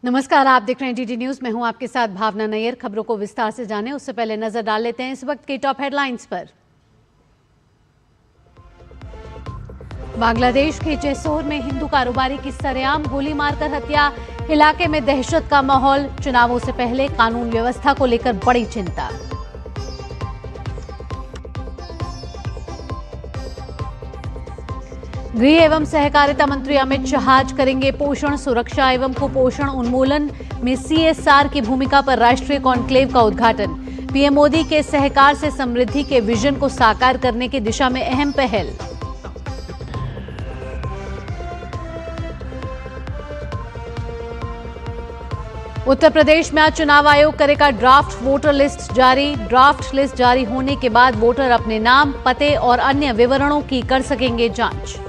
नमस्कार, आप देख रहे हैं डीडी न्यूज। मैं हूं आपके साथ भावना नैयर। खबरों को विस्तार से जाने उससे पहले नजर डाल लेते हैं इस वक्त की टॉप हेडलाइंस पर। बांग्लादेश के जेसोर में हिंदू कारोबारी की सरेआम गोली मारकर हत्या, इलाके में दहशत का माहौल। चुनावों से पहले कानून व्यवस्था को लेकर बड़ी चिंता। गृह एवं सहकारिता मंत्री अमित शाह आज करेंगे पोषण सुरक्षा एवं कुपोषण उन्मूलन में सीएसआर की भूमिका पर राष्ट्रीय कॉन्क्लेव का उद्घाटन। पीएम मोदी के सहकार से समृद्धि के विजन को साकार करने की दिशा में अहम पहल। उत्तर प्रदेश में आज चुनाव आयोग करेगा ड्राफ्ट वोटर लिस्ट जारी। ड्राफ्ट लिस्ट जारी होने के बाद वोटर अपने नाम, पते और अन्य विवरणों की कर सकेंगे जांच।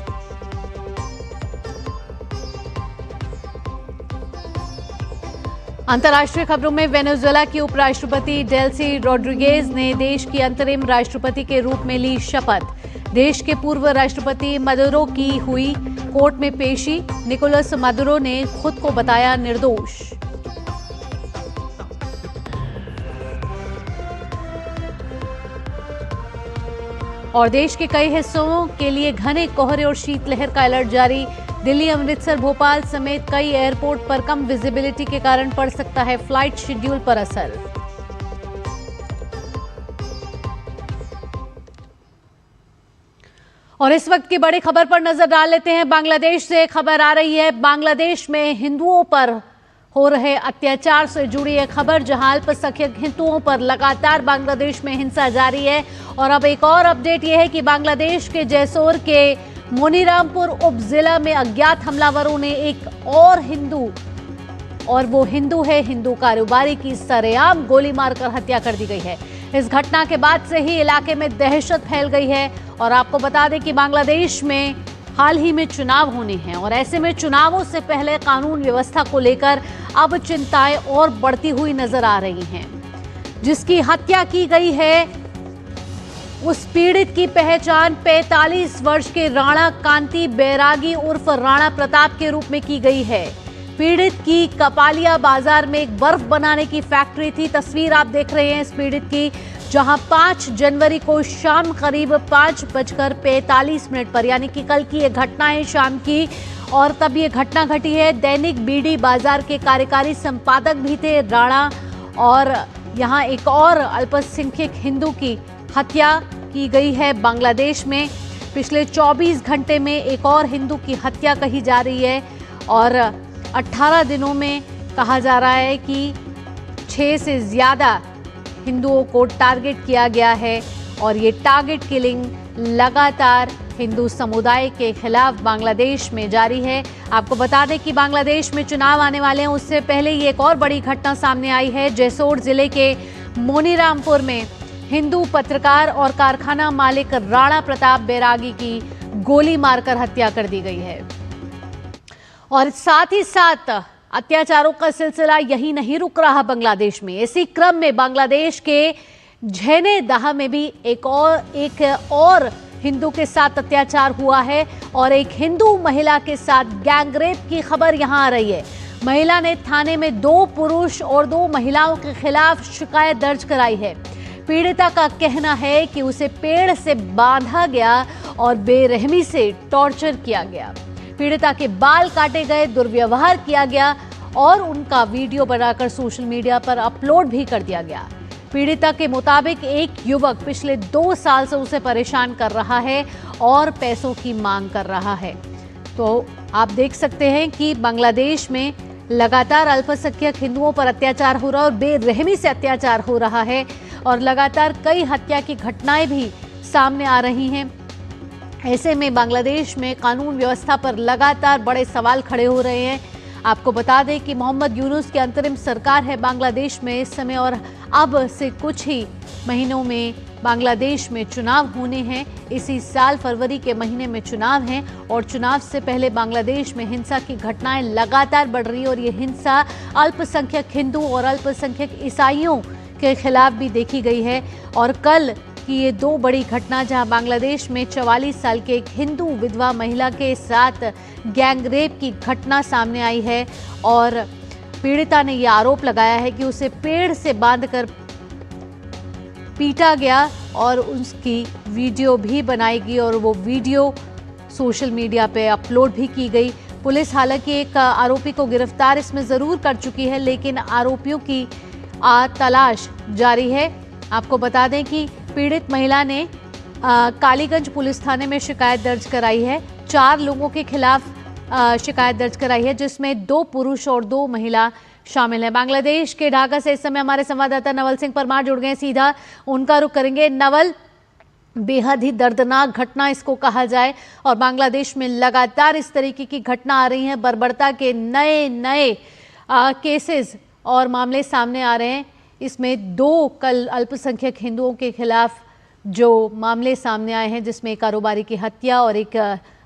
अंतर्राष्ट्रीय खबरों में वेनेजुएला की उपराष्ट्रपति डेल्सी रोड्रिगेज ने देश की अंतरिम राष्ट्रपति के रूप में ली शपथ। देश के पूर्व राष्ट्रपति मदुरो की हुई कोर्ट में पेशी। निकोलस मदुरो ने खुद को बताया निर्दोष। और देश के कई हिस्सों के लिए घने कोहरे और शीतलहर का अलर्ट जारी। दिल्ली, अमृतसर, भोपाल समेत कई एयरपोर्ट पर कम विजिबिलिटी के कारण पड़ सकता है फ्लाइट शेड्यूल पर असर। और इस वक्त की बड़ी खबर पर नजर डाल लेते हैं। बांग्लादेश से खबर आ रही है। बांग्लादेश में हिंदुओं पर हो रहे अत्याचार से जुड़ी है खबर, जहां अल्पसंख्यक हिंदुओं पर लगातार बांग्लादेश में हिंसा जारी है। और अब एक और अपडेट यह है कि बांग्लादेश के जेसोर के मोनीरामपुर उपजिला में अज्ञात हमलावरों ने एक और हिंदू, और वो हिंदू है, हिंदू कारोबारी की सरेआम गोली मारकर हत्या कर दी गई है। इस घटना के बाद से ही इलाके में दहशत फैल गई है। और आपको बता दें कि बांग्लादेश में हाल ही में चुनाव होने हैं और ऐसे में चुनावों से पहले कानून व्यवस्था को लेकर अब चिंताएं और बढ़ती हुई नजर आ रही हैं। जिसकी हत्या की गई है उस पीड़ित की पहचान 45 वर्ष के राणा कांति बैरागी उर्फ राणा प्रताप के रूप में की गई है। पीड़ित की कपालिया बाजार में एक बर्फ बनाने की फैक्ट्री थी। तस्वीर आप देख रहे हैं इस पीड़ित की, जहां 5 जनवरी को शाम करीब 5:45 पर, यानी कि कल की ये घटना है शाम की, और तब ये घटना घटी है। दैनिक बीडी बाजार के कार्यकारी संपादक भी थे राणा। और यहाँ एक और अल्पसंख्यक हिंदू की हत्या की गई है बांग्लादेश में। पिछले 24 घंटे में एक और हिंदू की हत्या कही जा रही है। और 18 दिनों में कहा जा रहा है कि 6 से ज़्यादा हिंदुओं को टारगेट किया गया है। और ये टारगेट किलिंग लगातार हिंदू समुदाय के खिलाफ बांग्लादेश में जारी है। आपको बता दें कि बांग्लादेश में चुनाव आने वाले हैं, उससे पहले ये एक और बड़ी घटना सामने आई है। जेसोर जिले के मोनीरामपुर में हिंदू पत्रकार और कारखाना मालिक राणा प्रताप बैरागी की गोली मारकर हत्या कर दी गई है। और साथ ही साथ अत्याचारों का सिलसिला यही नहीं रुक रहा बांग्लादेश में। इसी क्रम में बांग्लादेश के झेनेदाह में भी एक और हिंदू के साथ अत्याचार हुआ है। और एक हिंदू महिला के साथ गैंगरेप की खबर यहां आ रही है। महिला ने थाने में 2 पुरुष और 2 महिलाओं के खिलाफ शिकायत दर्ज कराई है। पीड़िता का कहना है कि उसे पेड़ से बांधा गया और बेरहमी से टॉर्चर किया गया। पीड़िता के बाल काटे गए, दुर्व्यवहार किया गया और उनका वीडियो बनाकर सोशल मीडिया पर अपलोड भी कर दिया गया। पीड़िता के मुताबिक एक युवक पिछले 2 साल से उसे परेशान कर रहा है और पैसों की मांग कर रहा है। तो आप देख सकते हैं कि बांग्लादेश में लगातार अल्पसंख्यक हिंदुओं पर अत्याचार हो रहा है और बेरहमी से अत्याचार हो रहा है। और लगातार कई हत्या की घटनाएं भी सामने आ रही हैं। ऐसे में बांग्लादेश में कानून व्यवस्था पर लगातार बड़े सवाल खड़े हो रहे हैं। आपको बता दें कि मोहम्मद यूनुस की अंतरिम सरकार है बांग्लादेश में इस समय, और अब से कुछ ही महीनों में बांग्लादेश में चुनाव होने हैं। इसी साल फरवरी के महीने में चुनाव हैं और चुनाव से पहले बांग्लादेश में हिंसा की घटनाएं लगातार बढ़ रही है। और ये हिंसा अल्पसंख्यक हिंदू और अल्पसंख्यक ईसाइयों के खिलाफ भी देखी गई है। और कल की ये 2 बड़ी घटना, जहां बांग्लादेश में 44 साल के एक हिंदू विधवा महिला के साथ गैंगरेप की घटना सामने आई है। और पीड़िता ने यह आरोप लगाया है कि उसे पेड़ से बांधकर पीटा गया और उसकी वीडियो भी बनाई गई और वो वीडियो सोशल मीडिया पे अपलोड भी की गई। पुलिस हालांकि एक आरोपी को गिरफ्तार इसमें जरूर कर चुकी है, लेकिन आरोपियों की तलाश जारी है। आपको बता दें कि पीड़ित महिला ने कालीगंज पुलिस थाने में शिकायत दर्ज कराई है। 4 लोगों के खिलाफ शिकायत दर्ज कराई है, जिसमें 2 पुरुष और 2 महिला शामिल है। बांग्लादेश के ढाका से इस समय हमारे संवाददाता नवल सिंह परमार जुड़ गए, सीधा उनका रुख करेंगे। नवल, बेहद ही दर्दनाक घटना इसको कहा जाए और बांग्लादेश में लगातार इस तरीके की घटना आ रही है, बर्बरता के नए नए केसेस और मामले सामने आ रहे हैं। इसमें 2 कल अल्पसंख्यक हिंदुओं के खिलाफ जो मामले सामने आए हैं, जिसमें एक कारोबारी की हत्या और एक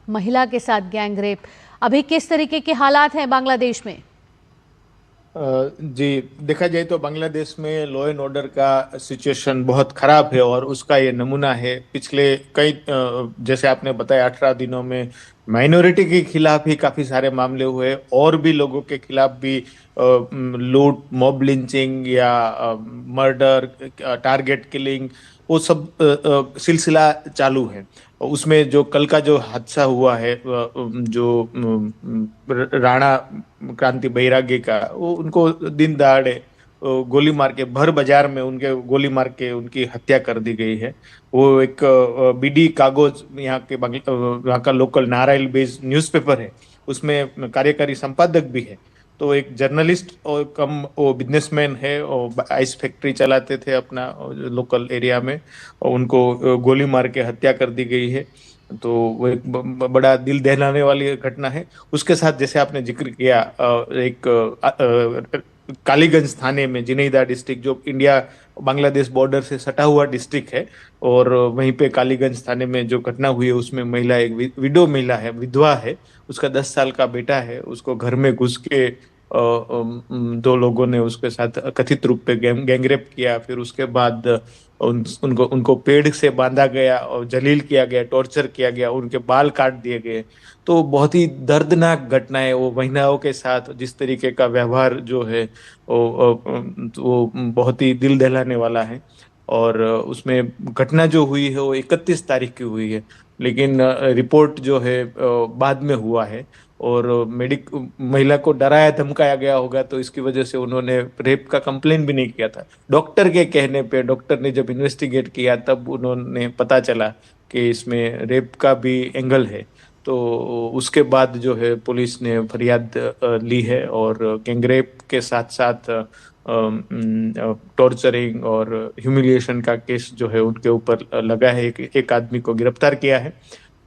महिला के साथ गैंगरेप। अभी किस तरीके के हालात हैं बांग्लादेश में? जी, देखा जाए तो बांग्लादेश में लॉ एंड ऑर्डर का सिचुएशन बहुत खराब है और उसका ये नमूना है। पिछले कई जैसे आपने बताया 18 दिनों में माइनॉरिटी के खिलाफ ही काफी सारे मामले हुए और भी लोगों के खिलाफ भी लूट, मॉब लिंचिंग या मर्डर, टारगेट किलिंग, वो सब सिलसिला चालू है। उसमें जो कल का जो हादसा हुआ है, जो राणा क्रांति बैरागी का, वो उनको दिन दहाड़े गोली मार के भर बाजार में उनके गोली मार के उनकी हत्या कर दी गई है। वो एक बीडी कागज यहाँ का लोकल नारायण बेस्ड न्यूज़पेपर है, उसमें कार्यकारी संपादक भी है। तो एक जर्नलिस्ट और कम वो बिजनेसमैन है और आइस फैक्ट्री चलाते थे अपना लोकल एरिया में, और उनको गोली मार के हत्या कर दी गई है। तो वो एक बड़ा दिल दहलाने वाली घटना है। उसके साथ जैसे आपने जिक्र किया, एक कालीगंज थाने में जिनेदा डिस्ट्रिक्ट, जो इंडिया बांग्लादेश बॉर्डर से सटा हुआ डिस्ट्रिक्ट है, और वहीं पे कालीगंज थाने में जो घटना हुई है उसमें महिला एक विडो महिला है, विधवा है, उसका 10 साल का बेटा है। उसको घर में घुस के 2 लोगों ने उसके साथ कथित रूप पे गैंगरेप किया। फिर उसके बाद उनको पेड़ से बांधा गया और जलील किया गया, टॉर्चर किया गया, उनके बाल काट दिए गए। तो बहुत ही दर्दनाक घटना है। वो महिलाओं के साथ जिस तरीके का व्यवहार जो है वो बहुत ही दिल दहलाने वाला है। और उसमें घटना जो हुई है वो 31 तारीख की हुई है, लेकिन रिपोर्ट जो है बाद में हुआ है। और महिला को डराया धमकाया गया होगा, तो इसकी वजह से उन्होंने रेप का कंप्लेन भी नहीं किया था। डॉक्टर के कहने पे, डॉक्टर ने जब इन्वेस्टिगेट किया तब उन्होंने पता चला कि इसमें रेप का भी एंगल है। तो उसके बाद जो है पुलिस ने फरियाद ली है और गैंगरेप के साथ साथ टॉर्चरिंग और ह्यूमिलिएशन का केस जो है उनके ऊपर लगा है। एक आदमी को गिरफ्तार किया है।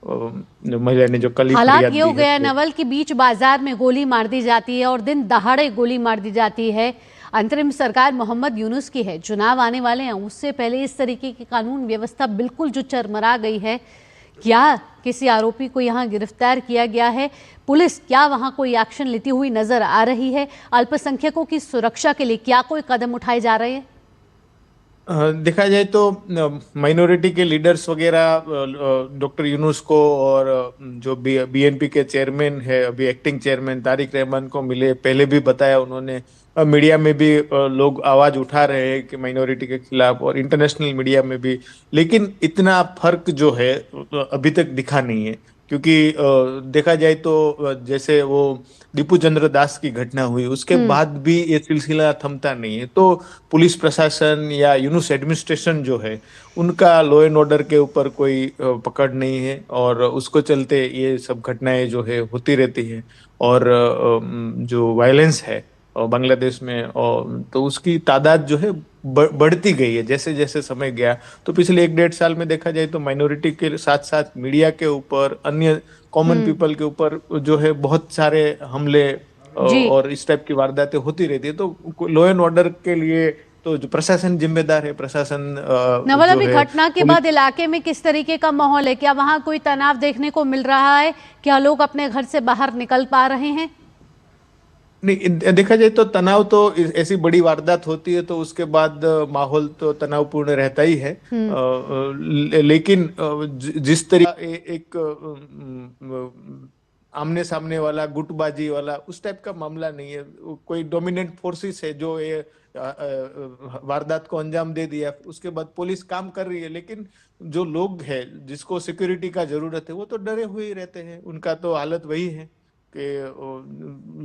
महिला ने जो कल ही हालात फरियाद ये हो दी गया है नवल की बीच बाजार में गोली मार दी जाती है और दिन दहाड़े गोली मार दी जाती है। अंतरिम सरकार मोहम्मद यूनुस की है, चुनाव आने वाले हैं, उससे पहले इस तरीके की कानून व्यवस्था बिल्कुल जो चरमरा गई है। क्या किसी आरोपी को यहाँ गिरफ्तार किया गया है? पुलिस क्या वहाँ कोई एक्शन लेती हुई नजर आ रही है? अल्पसंख्यकों की सुरक्षा के लिए क्या कोई कदम उठाए जा रहे हैं? देखा जाए तो माइनॉरिटी के लीडर्स वगैरह डॉक्टर यूनुस को और जो बीएनपी के चेयरमैन है, अभी एक्टिंग चेयरमैन तारिक रहमान को मिले, पहले भी बताया उन्होंने। मीडिया में भी लोग आवाज उठा रहे हैं कि माइनॉरिटी के खिलाफ, और इंटरनेशनल मीडिया में भी। लेकिन इतना फर्क जो है अभी तक दिखा नहीं है, क्योंकि देखा जाए तो जैसे वो दीपू चंद्र दास की घटना हुई, उसके बाद भी ये सिलसिला थमता नहीं है। तो पुलिस प्रशासन या यूनुस एडमिनिस्ट्रेशन जो है, उनका लॉ एंड ऑर्डर के ऊपर कोई पकड़ नहीं है, और उसको चलते ये सब घटनाएं जो है होती रहती है। और जो वायलेंस है बांग्लादेश में, और तो उसकी तादाद जो है बढ़ती गई है जैसे जैसे समय गया। तो पिछले 1-1.5 साल में देखा जाए तो माइनॉरिटी के साथ साथ मीडिया के ऊपर, अन्य कॉमन पीपल के ऊपर जो है बहुत सारे हमले और इस टाइप की वारदातें होती रहती है। तो लॉ एंड ऑर्डर के लिए तो जो प्रशासन जिम्मेदार है, प्रशासन नवल, जो अभी है घटना के बाद इलाके में किस तरीके का माहौल है? क्या वहां कोई तनाव देखने को मिल रहा है? क्या लोग अपने घर से बाहर निकल पा रहे हैं? नहीं, देखा जाए तो तनाव तो ऐसी बड़ी वारदात होती है तो उसके बाद माहौल तो तनावपूर्ण रहता ही है। लेकिन जिस तरीके एक आमने सामने वाला गुटबाजी वाला उस टाइप का मामला नहीं है। कोई डोमिनेंट फोर्सेस है जो ये वारदात को अंजाम दे दिया, उसके बाद पुलिस काम कर रही है, लेकिन जो लोग हैं जिसको सिक्योरिटी का जरूरत है वो तो डरे हुए ही रहते हैं। उनका तो हालत वही है कि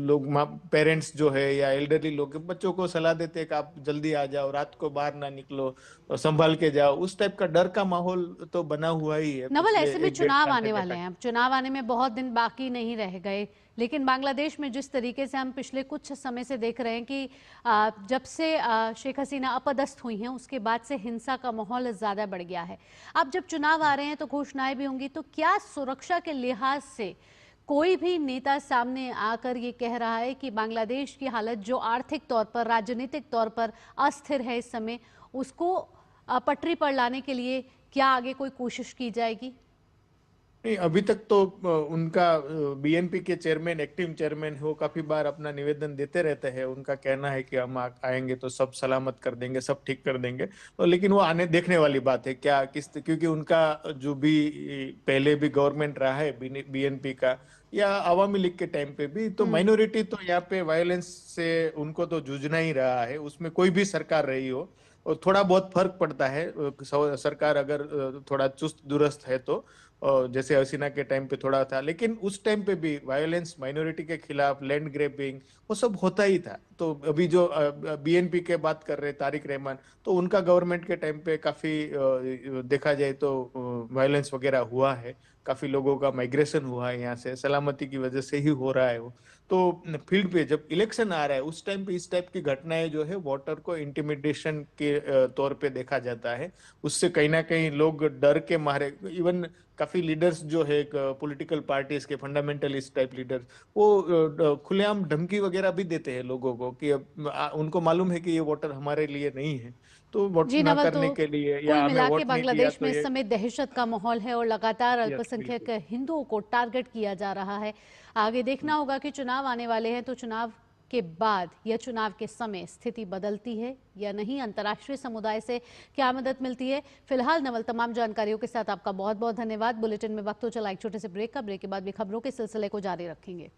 लोग पेरेंट्स जो है या एल्डरली लोग बच्चों को सलाह देते हैं कि आप जल्दी आ जाओ, रात को बाहर ना निकलो और संभाल के जाओ। उस टाइप का डर का माहौल तो बना हुआ ही है नवल, पिछले ऐसे में एक डेढ़ चुनाव साल से आने वाले देखा। हैं, अब चुनाव आने में बहुत दिन बाकी नहीं रह गए, लेकिन बांग्लादेश में जिस तरीके से हम पिछले कुछ समय से देख रहे हैं कि जब से शेख हसीना अपदस्थ हुई हैं उसके बाद से हिंसा का माहौल ज़्यादा बढ़ गया है। अब जब चुनाव आ रहे हैं तो घोषणाएं भी होंगी, तो क्या सुरक्षा के लिहाज से कोई भी नेता सामने आकर ये कह रहा है कि बांग्लादेश की हालत जो आर्थिक तौर पर, राजनीतिक तौर पर अस्थिर है इस समय, उसको पटरी पर लाने के लिए क्या आगे कोई कोशिश की जाएगी? नहीं, अभी तक तो उनका बीएनपी के चेयरमैन, एक्टिव चेयरमैन है, वो काफी बार अपना निवेदन देते रहते हैं। उनका कहना है कि हम आएंगे तो सब सलामत कर देंगे, सब ठीक कर देंगे। तो लेकिन वो आने देखने वाली बात है क्या किस, क्योंकि उनका जो भी पहले भी गवर्नमेंट रहा है बीएनपी का या अवामी लीग के टाइम पे भी, तो माइनॉरिटी तो यहाँ पे वायलेंस से उनको तो जूझना ही रहा है, उसमें कोई भी सरकार रही हो। और थोड़ा बहुत फर्क पड़ता है सरकार अगर थोड़ा चुस्त दुरुस्त है तो, जैसे हसीना के टाइम पे थोड़ा था, लेकिन उस टाइम पे भी वायलेंस माइनॉरिटी के खिलाफ, लैंड ग्रैबिंग, वो सब होता ही था। तो अभी जो बीएनपी के बात कर रहे तारिक रहमान, तो उनका गवर्नमेंट के टाइम पे काफी देखा जाए तो वायलेंस वगैरह हुआ है, काफी लोगों का माइग्रेशन हुआ है यहाँ से, सलामती की वजह से ही हो रहा है वो। तो फील्ड पे जब इलेक्शन आ रहा है उस टाइम पे इस टाइप की घटनाएं जो है वोटर को इंटिमिडेशन के तौर पे देखा जाता है। उससे कहीं ना कहीं लोग डर के मारे, इवन काफी लीडर्स जो है पॉलिटिकल पार्टीज के फंडामेंटलिस्ट टाइप लीडर्स, वो खुलेआम धमकी वगैरह भी देते हैं लोगों को कि उनको मालूम है कि ये वोटर हमारे लिए नहीं है, तो वोट जी ना नवल, करने तो के लिए कुल या हमें मिला के वोट नहीं दिया बांग्लादेश तो में इस ये। समय दहशत का माहौल है और लगातार यस, अल्पसंख्यक बिल्कुल। हिंदुओं को टारगेट किया जा रहा है। आगे देखना होगा कि चुनाव आने वाले हैं तो चुनाव के बाद या चुनाव के समय स्थिति बदलती है या नहीं, अंतर्राष्ट्रीय समुदाय से क्या मदद मिलती है। फिलहाल नवल, तमाम जानकारियों के साथ आपका बहुत बहुत धन्यवाद। बुलेटिन में वक्त हो चला एक छोटे से ब्रेक का, ब्रेक के बाद भी खबरों के सिलसिले को जारी रखेंगे।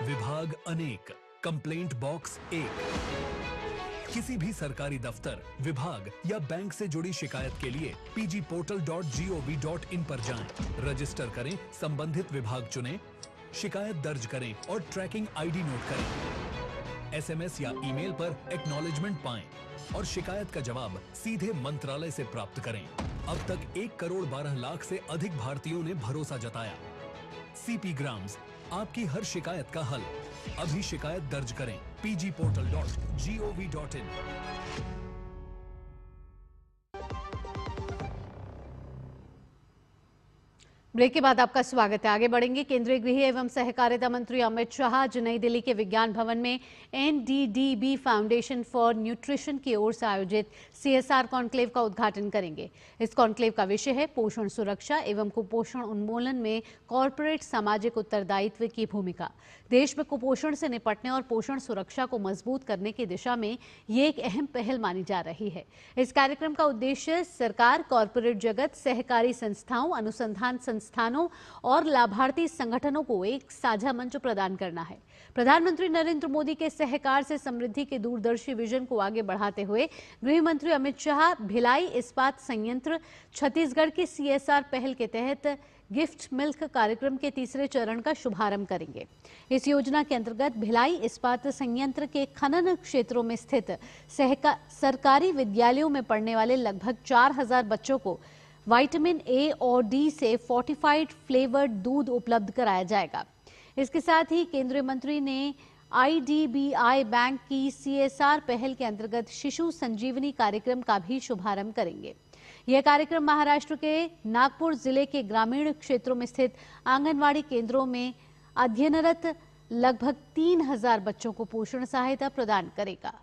विभाग अनेक, कंप्लेंट बॉक्स एक। किसी भी सरकारी दफ्तर, विभाग या बैंक से जुड़ी शिकायत के लिए pgportal.gov.in पर जाएं, रजिस्टर करें, संबंधित विभाग चुनें, शिकायत दर्ज करें और ट्रैकिंग आईडी नोट करें। एसएमएस या ईमेल पर एक्नॉलेजमेंट पाएं और शिकायत का जवाब सीधे मंत्रालय से प्राप्त करें। अब तक 1 करोड़ 12 लाख से अधिक भारतीयों ने भरोसा जताया। सीपी ग्राम्स, आपकी हर शिकायत का हल। अभी शिकायत दर्ज करें pgportal.gov.in। ब्रेक के बाद आपका स्वागत है। आगे बढ़ेंगे। केंद्रीय गृह एवं सहकारिता मंत्री अमित शाह आज नई दिल्ली के विज्ञान भवन में एनडीडीबी फाउंडेशन फॉर न्यूट्रिशन की ओर से आयोजित सीएसआर कॉन्क्लेव का उद्घाटन करेंगे। इस कॉन्क्लेव का विषय है पोषण सुरक्षा एवं कुपोषण उन्मूलन में कॉरपोरेट सामाजिक उत्तरदायित्व की भूमिका। देश में कुपोषण से निपटने और पोषण सुरक्षा को मजबूत करने की दिशा में ये एक अहम पहल मानी जा रही है। इस कार्यक्रम का उद्देश्य सरकार, कॉरपोरेट जगत, सहकारी संस्थाओं, अनुसंधान संस्थानों और लाभार्थी संगठनों को एक साझा मंच प्रदान करना है। प्रधानमंत्री नरेंद्र मोदी के सहकार से समृद्धि के दूरदर्शी विजन को आगे बढ़ाते हुए गृह मंत्री अमित शाह भिलाई इस्पात संयंत्र छत्तीसगढ़ की सीएसआर पहल के तहत गिफ्ट मिल्क कार्यक्रम के तीसरे चरण का शुभारंभ करेंगे। इस योजना के अंतर्गत भिलाई इस्पात संयंत्र के खनन क्षेत्रों में स्थित सरकारी विद्यालयों में पढ़ने वाले लगभग 4000 बच्चों को विटामिन ए और डी से फोर्टिफाइड फ्लेवर्ड दूध उपलब्ध कराया जाएगा। इसके साथ ही केंद्रीय मंत्री ने आईडीबीआई बैंक की सीएसआर पहल के अंतर्गत शिशु संजीवनी कार्यक्रम का भी शुभारंभ करेंगे। यह कार्यक्रम महाराष्ट्र के नागपुर जिले के ग्रामीण क्षेत्रों में स्थित आंगनवाड़ी केंद्रों में अध्ययनरत लगभग 3000 बच्चों को पोषण सहायता प्रदान करेगा।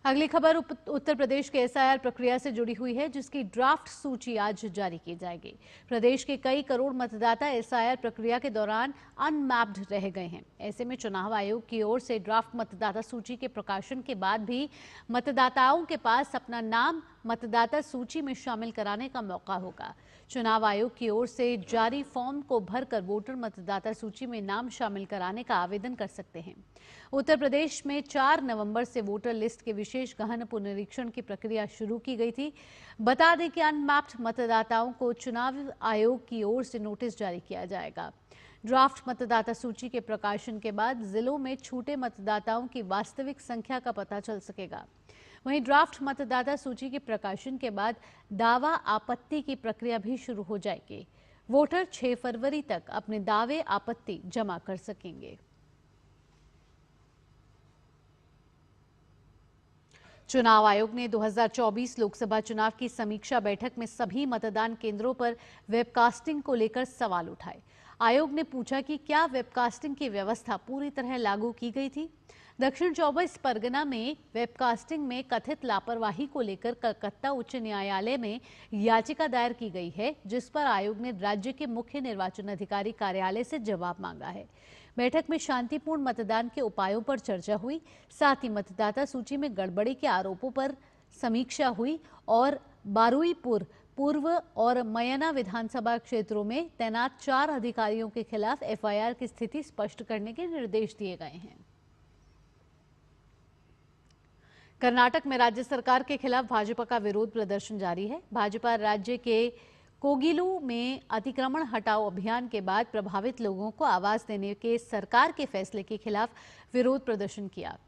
अगली खबर उत्तर प्रदेश के एसआईआर प्रक्रिया से जुड़ी हुई है, जिसकी ड्राफ्ट सूची आज जारी की जाएगी। प्रदेश के कई करोड़ मतदाता एसआईआर प्रक्रिया के दौरान अनमैप्ड रह गए हैं। ऐसे में चुनाव आयोग की ओर से ड्राफ्ट मतदाता सूची के प्रकाशन के बाद भी मतदाताओं के पास अपना नाम मतदाता सूची में शामिल कराने का मौका होगा। चुनाव आयोग की ओर से जारी फॉर्म को भरकर वोटर मतदाता सूची में नाम शामिल कराने का आवेदन कर सकते हैं। उत्तर प्रदेश में 4 नवंबर से वोटर लिस्ट के विशेष गहन पुनरीक्षण की प्रक्रिया शुरू की गई थी। बता दें कि अनमैप्ड मतदाताओं को चुनाव आयोग की ओर से नोटिस जारी किया जाएगा। ड्राफ्ट मतदाता सूची के प्रकाशन के बाद जिलों में छूटे मतदाताओं की वास्तविक संख्या का पता चल सकेगा। वहीं ड्राफ्ट मतदाता सूची के प्रकाशन के बाद दावा आपत्ति की प्रक्रिया भी शुरू हो जाएगी। वोटर 6 फरवरी तक अपने दावे आपत्ति जमा कर सकेंगे। चुनाव आयोग ने 2024 लोकसभा चुनाव की समीक्षा बैठक में सभी मतदान केंद्रों पर वेबकास्टिंग को लेकर सवाल उठाए। आयोग ने पूछा कि क्या वेबकास्टिंग की व्यवस्था पूरी तरह लागू की गई थी। दक्षिण 24 परगना में वेबकास्टिंग में कथित लापरवाही को लेकर कलकत्ता उच्च न्यायालय में याचिका दायर की गई है, जिस पर आयोग ने राज्य के मुख्य निर्वाचन अधिकारी कार्यालय से जवाब मांगा है। बैठक में शांतिपूर्ण मतदान के उपायों पर चर्चा हुई। साथ ही मतदाता सूची में गड़बड़ी के आरोपों पर समीक्षा हुई और बारुईपुर पूर्व और मयना विधानसभा क्षेत्रों में तैनात 4 अधिकारियों के खिलाफ एफआईआर की स्थिति स्पष्ट करने के निर्देश दिए गए हैं। कर्नाटक में राज्य सरकार के खिलाफ भाजपा का विरोध प्रदर्शन जारी है। भाजपा राज्य के कोगिलू में अतिक्रमण हटाओ अभियान के बाद प्रभावित लोगों को आवास देने के सरकार के फैसले के खिलाफ विरोध प्रदर्शन किया।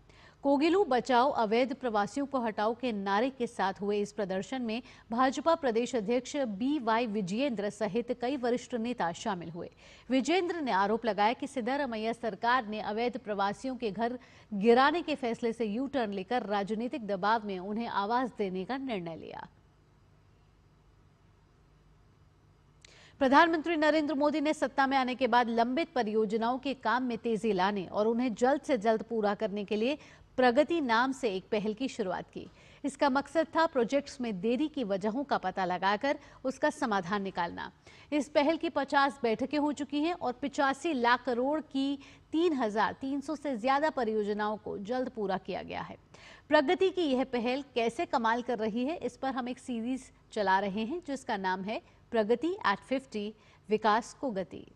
कोगिलू बचाओ, अवैध प्रवासियों को हटाओ के नारे के साथ हुए इस प्रदर्शन में भाजपा प्रदेश अध्यक्ष BY विजयेंद्र सहित कई वरिष्ठ नेता शामिल हुए। विजयेंद्र ने आरोप लगाया कि सिद्धारमैया सरकार ने अवैध प्रवासियों के घर गिराने के फैसले से यू टर्न लेकर राजनीतिक दबाव में उन्हें आवास देने का निर्णय लिया। प्रधानमंत्री नरेंद्र मोदी ने सत्ता में आने के बाद लंबित परियोजनाओं के काम में तेजी लाने और उन्हें जल्द से जल्द पूरा करने के लिए प्रगति नाम से एक पहल की शुरुआत की। इसका मकसद था प्रोजेक्ट्स में देरी की वजहों का पता लगाकर उसका समाधान निकालना। इस पहल की 50 बैठकें हो चुकी हैं और 85 लाख करोड़ की 3,300 से ज्यादा परियोजनाओं को जल्द पूरा किया गया है। प्रगति की यह पहल कैसे कमाल कर रही है, इस पर हम एक सीरीज चला रहे हैं जिसका नाम है प्रगति एट 50, विकास को गति।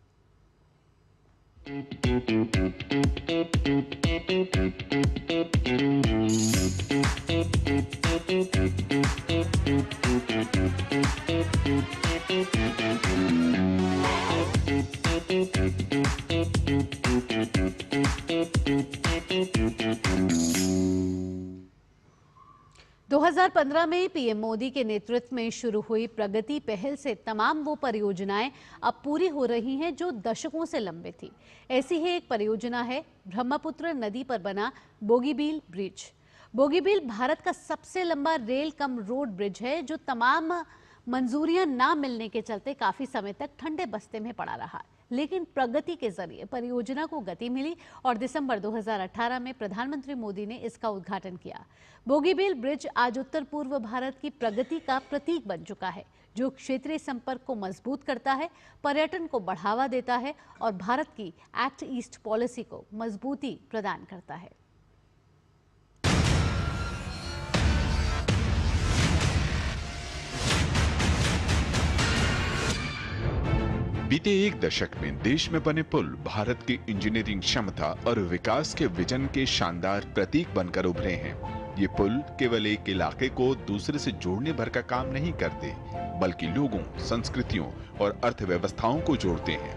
2015 में पीएम मोदी के नेतृत्व में शुरू हुई प्रगति पहल से तमाम वो परियोजनाएं अब पूरी हो रही हैं जो दशकों से लंबित थी। ऐसी ही एक परियोजना है ब्रह्मपुत्र नदी पर बना बोगीबील ब्रिज। बोगीबील भारत का सबसे लंबा रेल कम रोड ब्रिज है जो तमाम मंजूरियां ना मिलने के चलते काफी समय तक ठंडे बस्ते में पड़ा रहा। लेकिन प्रगति के जरिए परियोजना को गति मिली और दिसंबर 2018 में प्रधानमंत्री मोदी ने इसका उद्घाटन किया। बोगीबील ब्रिज आज उत्तर पूर्व भारत की प्रगति का प्रतीक बन चुका है, जो क्षेत्रीय संपर्क को मजबूत करता है, पर्यटन को बढ़ावा देता है और भारत की एक्ट ईस्ट पॉलिसी को मजबूती प्रदान करता है। बीते एक दशक में देश में बने पुल भारत की इंजीनियरिंग क्षमता और विकास के विजन के शानदार प्रतीक बनकर उभरे हैं। ये पुल केवल एक इलाके को दूसरे से जोड़ने भर का काम नहीं करते, बल्कि लोगों, संस्कृतियों और अर्थव्यवस्थाओं को जोड़ते हैं।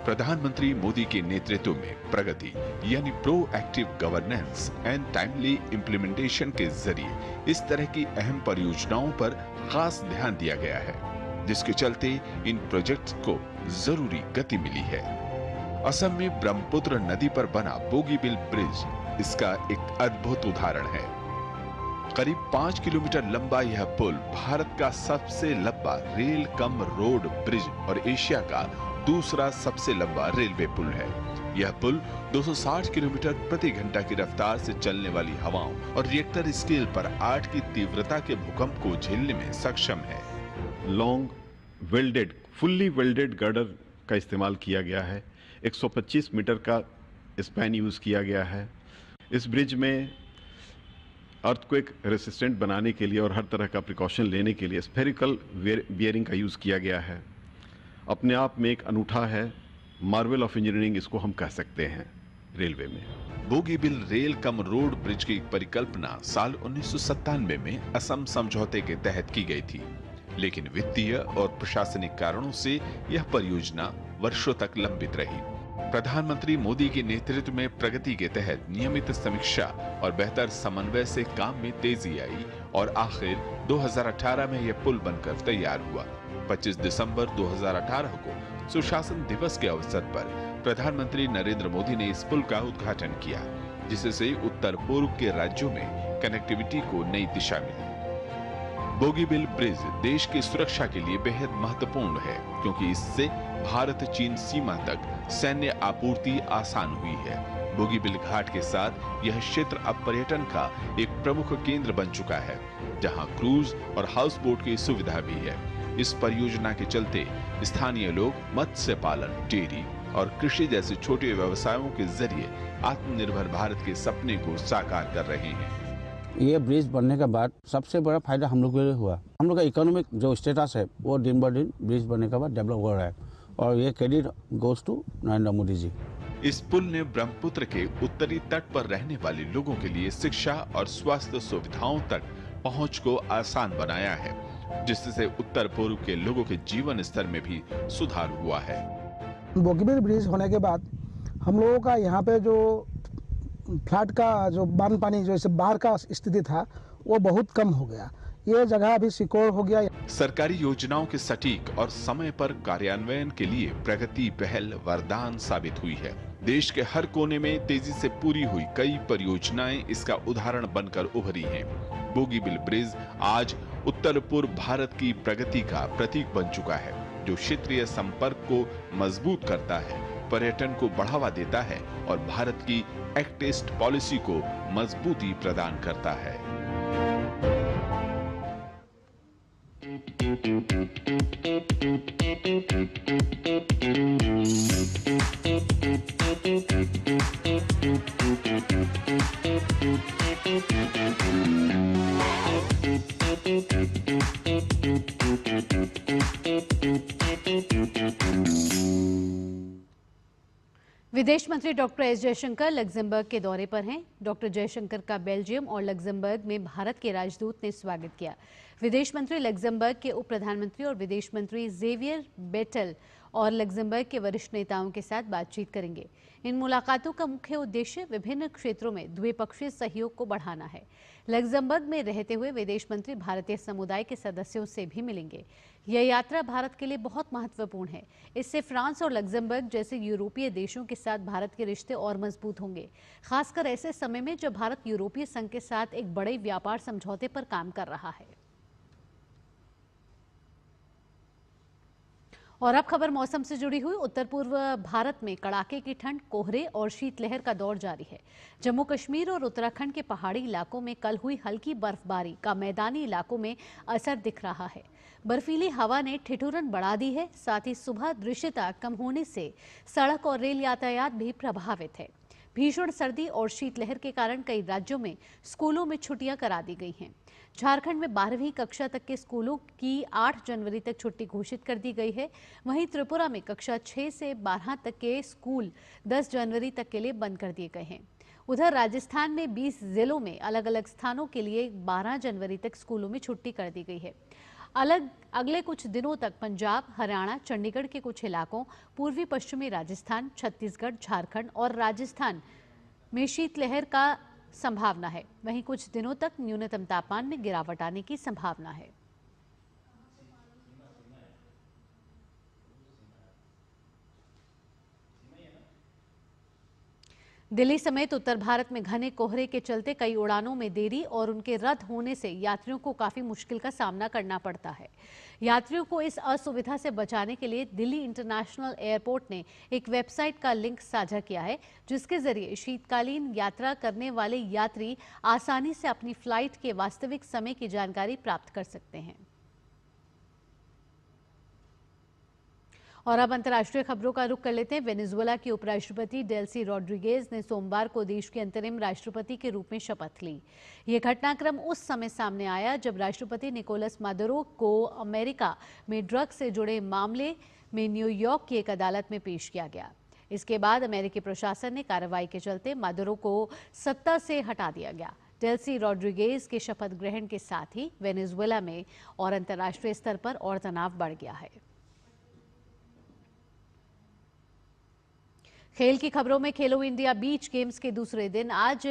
प्रधानमंत्री मोदी के नेतृत्व में प्रगति यानी proactive governance and timely implementation के जरिए इस तरह की अहम परियोजनाओं पर खास ध्यान दिया गया है, जिसके चलते इन प्रोजेक्ट्स को जरूरी गति मिली है। असम में ब्रह्मपुत्र नदी पर बना बोगीबील ब्रिज इसका एक अद्भुत उदाहरण है। करीब 5 किलोमीटर लंबा यह पुल भारत का सबसे लंबा रेल कम रोड ब्रिज और एशिया का दूसरा सबसे लंबा रेलवे पुल है। यह पुल 260 किलोमीटर प्रति घंटा की रफ्तार से चलने वाली हवाओं और रिएक्टर स्केल पर 8 की तीव्रता के भूकंप को झेलने में सक्षम है। Long welded, fully welded girder का इस्तेमाल किया गया है। 125 मीटर का स्पैन यूज किया गया है। इस ब्रिज में अर्थक्वेक रेसिस्टेंट बनाने के लिए और हर तरह का प्रिकॉशन लेने के लिए स्फेरिकल बियरिंग का यूज़ किया गया है। अपने आप में एक अनूठा है, मार्वल ऑफ इंजीनियरिंग इसको हम कह सकते हैं रेलवे में। Bogibeel rail cum road bridge की परिकल्पना साल 1997 में असम समझौते के तहत की गई थी, लेकिन वित्तीय और प्रशासनिक कारणों से यह परियोजना वर्षों तक लंबित रही। प्रधानमंत्री मोदी के नेतृत्व में प्रगति के तहत नियमित समीक्षा और बेहतर समन्वय से काम में तेजी आई और आखिर 2018 में यह पुल बनकर तैयार हुआ। 25 दिसंबर 2018 को सुशासन दिवस के अवसर पर प्रधानमंत्री नरेंद्र मोदी ने इस पुल का उद्घाटन किया, जिससे उत्तर पूर्व के राज्यों में कनेक्टिविटी को नई दिशा मिली। बोगीबिल ब्रिज देश की सुरक्षा के लिए बेहद महत्वपूर्ण है, क्योंकि इससे भारत चीन सीमा तक सैन्य आपूर्ति आसान हुई है। बोगीबिल घाट के साथ यह क्षेत्र अब पर्यटन का एक प्रमुख केंद्र बन चुका है, जहां क्रूज और हाउस बोट की सुविधा भी है। इस परियोजना के चलते स्थानीय लोग मत्स्य पालन, डेयरी और कृषि जैसे छोटे व्यवसायों के जरिए आत्मनिर्भर भारत के सपने को साकार कर रहे हैं। ये ब्रिज बनने के बाद सबसे बड़ा फायदा हम लोग के लिए हुआ। हम लोग का इकोनॉमिक जो स्टेटस है वो दिन ब दिन ब्रिज बनने के बाद डेवलप हो रहा है, और ये credit goes to Narendra Modi ji. इस पुल ने ब्रह्मपुत्र के उत्तरी तट पर रहने वाले लोगों के लिए शिक्षा और स्वास्थ्य सुविधाओं तक पहुंच को आसान बनाया है, जिससे उत्तर पूर्व के लोगों के जीवन स्तर में भी सुधार हुआ है। बोगीबिल ब्रिज होने के बाद हम लोगों का यहाँ पे जो फ्लड का जो बांध पानी जो इसे बाढ़ का स्थिति था वो बहुत कम हो गया। ये जगह अभी सिक्योर हो गया। सरकारी योजनाओं के सटीक और समय पर कार्यान्वयन के लिए प्रगति पहल वरदान साबित हुई है। देश के हर कोने में तेजी से पूरी हुई कई परियोजनाएं इसका उदाहरण बनकर उभरी हैं। बोगीबिल ब्रिज आज उत्तर पूर्व भारत की प्रगति का प्रतीक बन चुका है, जो क्षेत्रीय संपर्क को मजबूत करता है, पर्यटन को बढ़ावा देता है और भारत की एक्ट ईस्ट पॉलिसी को मजबूती प्रदान करता है। विदेश मंत्री डॉक्टर एस जयशंकर लग्जमबर्ग के दौरे पर हैं। डॉक्टर जयशंकर का बेल्जियम और लग्जमबर्ग में भारत के राजदूत ने स्वागत किया। विदेश मंत्री लग्जमबर्ग के उप प्रधानमंत्री और विदेश मंत्री जेवियर बेटल और लग्जमबर्ग के वरिष्ठ नेताओं के साथ बातचीत करेंगे। इन मुलाकातों का मुख्य उद्देश्य विभिन्न क्षेत्रों में द्विपक्षीय सहयोग को बढ़ाना है। लग्जमबर्ग में रहते हुए विदेश मंत्री भारतीय समुदाय के सदस्यों से भी मिलेंगे। यह यात्रा भारत के लिए बहुत महत्वपूर्ण है। इससे फ्रांस और लग्जमबर्ग जैसे यूरोपीय देशों के साथ भारत के रिश्ते और मजबूत होंगे, खासकर ऐसे समय में जब भारत यूरोपीय संघ के साथ एक बड़े व्यापार समझौते पर काम कर रहा है। और अब खबर मौसम से जुड़ी हुई। उत्तर पूर्व भारत में कड़ाके की ठंड, कोहरे और शीतलहर का दौर जारी है। जम्मू कश्मीर और उत्तराखंड के पहाड़ी इलाकों में कल हुई हल्की बर्फबारी का मैदानी इलाकों में असर दिख रहा है। बर्फीली हवा ने ठिठुरन बढ़ा दी है। साथ ही सुबह दृश्यता कम होने से सड़क और रेल यातायात भी प्रभावित है। भीषण सर्दी और शीतलहर के कारण कई राज्यों में स्कूलों में छुट्टियां करा दी गई हैं। झारखंड में 12वीं कक्षा तक के स्कूलों की 8 जनवरी तक छुट्टी घोषित कर दी गई है। वहीं त्रिपुरा में कक्षा 6 से 12 तक के स्कूल 10 जनवरी तक के लिए बंद कर दिए गए हैं। उधर राजस्थान में 20 जिलों में अलग अलग स्थानों के लिए 12 जनवरी तक स्कूलों में छुट्टी कर दी गई है। अगले कुछ दिनों तक पंजाब, हरियाणा, चंडीगढ़ के कुछ इलाकों, पूर्वी पश्चिमी राजस्थान, छत्तीसगढ़, झारखंड और राजस्थान में शीतलहर का संभावना है। वहीं कुछ दिनों तक न्यूनतम तापमान में गिरावट आने की संभावना है। दिल्ली समेत उत्तर भारत में घने कोहरे के चलते कई उड़ानों में देरी और उनके रद्द होने से यात्रियों को काफी मुश्किल का सामना करना पड़ता है। यात्रियों को इस असुविधा से बचाने के लिए दिल्ली इंटरनेशनल एयरपोर्ट ने एक वेबसाइट का लिंक साझा किया है, जिसके जरिए शीतकालीन यात्रा करने वाले यात्री आसानी से अपनी फ्लाइट के वास्तविक समय की जानकारी प्राप्त कर सकते हैं। और अब अंतर्राष्ट्रीय खबरों का रुख कर लेते हैं। वेनेजुएला के उपराष्ट्रपति डेल्सी रॉड्रिगेज ने सोमवार को देश के अंतरिम राष्ट्रपति के रूप में शपथ ली। ये घटनाक्रम उस समय सामने आया जब राष्ट्रपति निकोलस मादुरो को अमेरिका में ड्रग्स से जुड़े मामले में न्यूयॉर्क की एक अदालत में पेश किया गया। इसके बाद अमेरिकी प्रशासन ने कार्रवाई के चलते मादुरो को सत्ता से हटा दिया गया। डेल्सी रॉड्रिगेज के शपथ ग्रहण के साथ ही वेनेजुएला में और अंतर्राष्ट्रीय स्तर पर और तनाव बढ़ गया है। खेल की खबरों में खेलो इंडिया बीच गेम्स के दूसरे दिन आज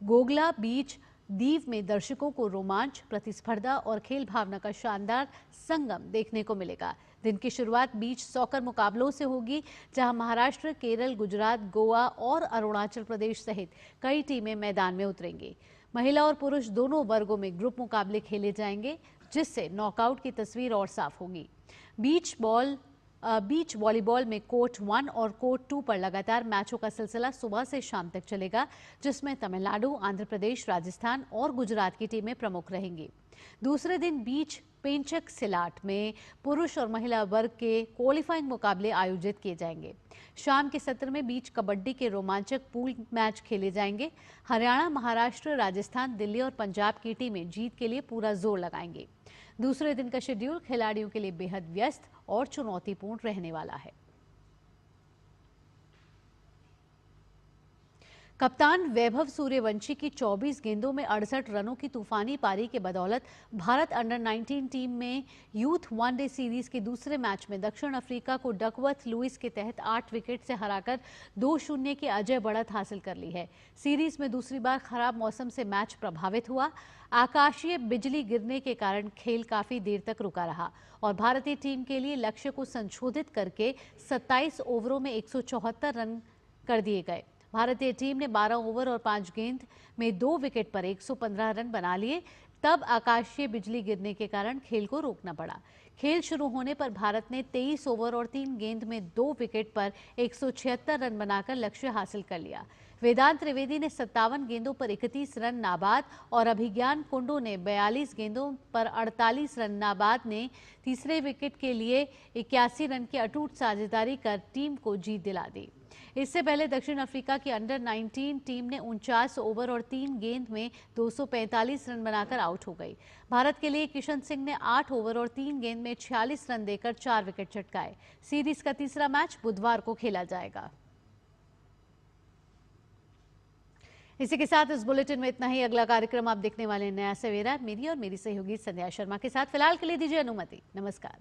गोगला बीच दीव में दर्शकों को रोमांच, प्रतिस्पर्धा और खेल भावना का शानदार संगम देखने को मिलेगा। दिन की शुरुआत बीच सॉकर मुकाबलों से होगी, जहां महाराष्ट्र, केरल, गुजरात, गोवा और अरुणाचल प्रदेश सहित कई टीमें मैदान में उतरेंगी। महिला और पुरुष दोनों वर्गों में ग्रुप मुकाबले खेले जाएंगे, जिससे नॉकआउट की तस्वीर और साफ होगी। बीच वॉलीबॉल में कोर्ट 1 और कोर्ट 2 पर लगातार मैचों का सिलसिला सुबह से शाम तक चलेगा, जिसमें तमिलनाडु, आंध्र प्रदेश, राजस्थान और गुजरात की टीमें प्रमुख रहेंगी। दूसरे दिन बीच पेंचक सिलाट में पुरुष और महिला वर्ग के क्वालिफाइंग मुकाबले आयोजित किए जाएंगे। शाम के सत्र में बीच कबड्डी के रोमांचक पूल मैच खेले जाएंगे। हरियाणा, महाराष्ट्र, राजस्थान, दिल्ली और पंजाब की टीमें जीत के लिए पूरा जोर लगाएंगे। दूसरे दिन का शेड्यूल खिलाड़ियों के लिए बेहद व्यस्त और चुनौतीपूर्ण रहने वाला है। कप्तान वैभव सूर्यवंशी की 24 गेंदों में 68 रनों की तूफानी पारी के बदौलत भारत अंडर 19 टीम में यूथ वनडे सीरीज के दूसरे मैच में दक्षिण अफ्रीका को डकवर्थ लुइस के तहत 8 विकेट से हराकर 2-0 की अजय बढ़त हासिल कर ली है। सीरीज में दूसरी बार खराब मौसम से मैच प्रभावित हुआ। आकाशीय बिजली गिरने के कारण खेल काफी देर तक रुका रहा और भारतीय टीम के लिए लक्ष्य को संशोधित करके 27 ओवरों में 174 रन कर दिए गए। भारतीय टीम ने 12 ओवर और 5 गेंद में 2 विकेट पर 115 रन बना लिए। तब आकाशीय बिजली गिरने के कारण खेल को रोकना पड़ा। खेल शुरू होने पर भारत ने 23 ओवर और 3 गेंद में 2 विकेट पर 176 रन बनाकर लक्ष्य हासिल कर लिया। वेदांत त्रिवेदी ने 57 गेंदों पर 31 रन नाबाद और अभिज्ञान कुंडू ने 42 गेंदों पर 48 रन नाबाद ने तीसरे विकेट के लिए 81 रन की अटूट साझेदारी कर टीम को जीत दिला दी। इससे पहले दक्षिण अफ्रीका की अंडर 19 टीम ने 49 ओवर और 3 गेंद में 245 रन बनाकर आउट हो गई। भारत के लिए किशन सिंह ने 8 ओवर और 3 गेंद में 46 रन देकर 4 विकेट चटकाए। सीरीज का तीसरा मैच बुधवार को खेला जाएगा। इसी के साथ इस बुलेटिन में इतना ही। अगला कार्यक्रम आप देखने वाले नया सवेरा मेरी और मेरी सहयोगी संध्या शर्मा के साथ। फिलहाल के लिए दीजिए अनुमति। नमस्कार।